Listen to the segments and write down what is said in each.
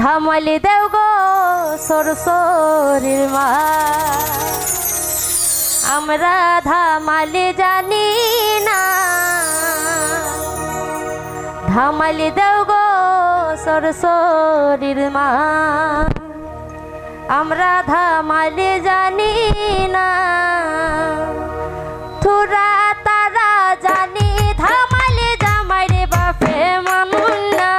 ধামালি দেও গো সরসরির মা, আমরা ধামালি জানি না। ধামালি দেও গো সরসরির মা, আমরা ধামালি জানি না। থুরা তারা জানি ধামালি জামাইরে বাপে মানুন না।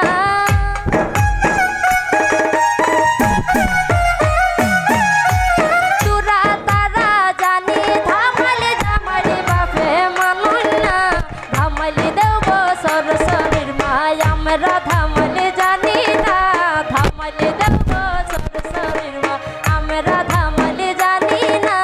থুরা তারা জানি ধামালি জামাইরে বাপে মানুন না। ধামালি দেও গো সরসরির মা, আমরা ধামালি জানি না। ধামালি দেও গো সরসরির মা, আমরা ধামালি জানি না।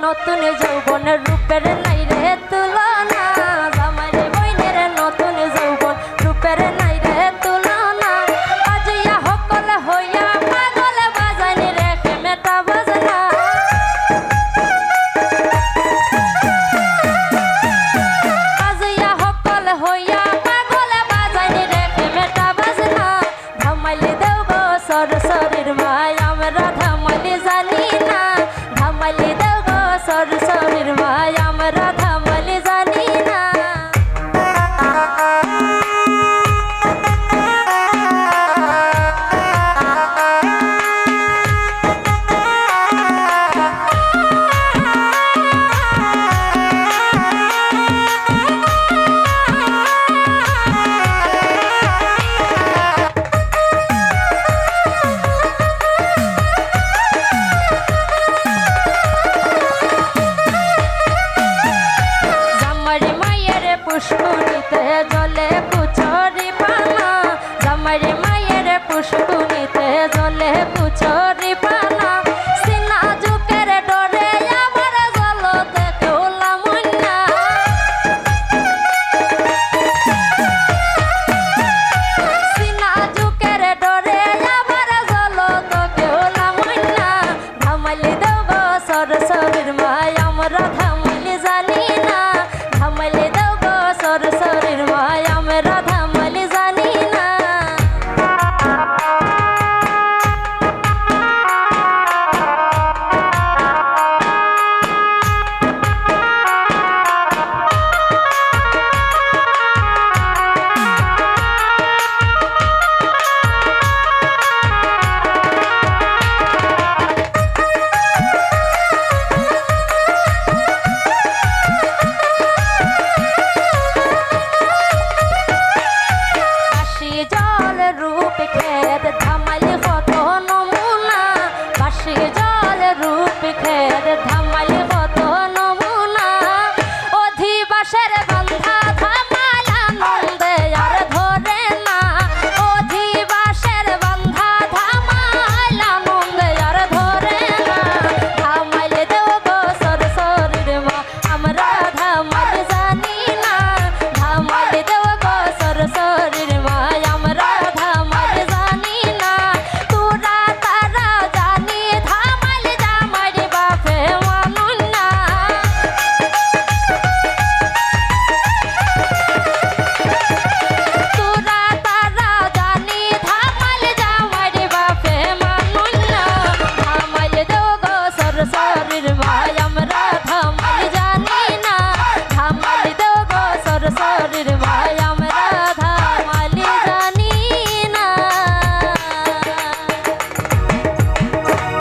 নতুন যৌবন রূপের নাই রে তুলনা, জামাইরে বইনের নতুন যৌবন রূপের নাই রে তুলনা। আজিয়া হকল হইয়া পাগল বাজানি রে খেমেটা বাজনা। আজিয়া হকল হইয়া পাগল বাজানি রে খেমেটা বাজনা। ধামালি দেও গো সরসরির মা, আমরা ধামালি জানি না। ধামালি দেও গো সরসরির মা, আমরা ধামালি জানি না। পুষ্কুনিতে জলে কুচরি পানা, জামাইরে মায়ের পুষ্কুনিতে জলে কুচরি পানা। সিনা যুকের ডরে আবার জলতে কেউলাম না। সিনা যুকের ডরে আবার জলতে কেউলাম না। ধামালি দেও গো সরসরির মা, আমরা ধামালি জানি না। ধামালি দেও গো সরসরির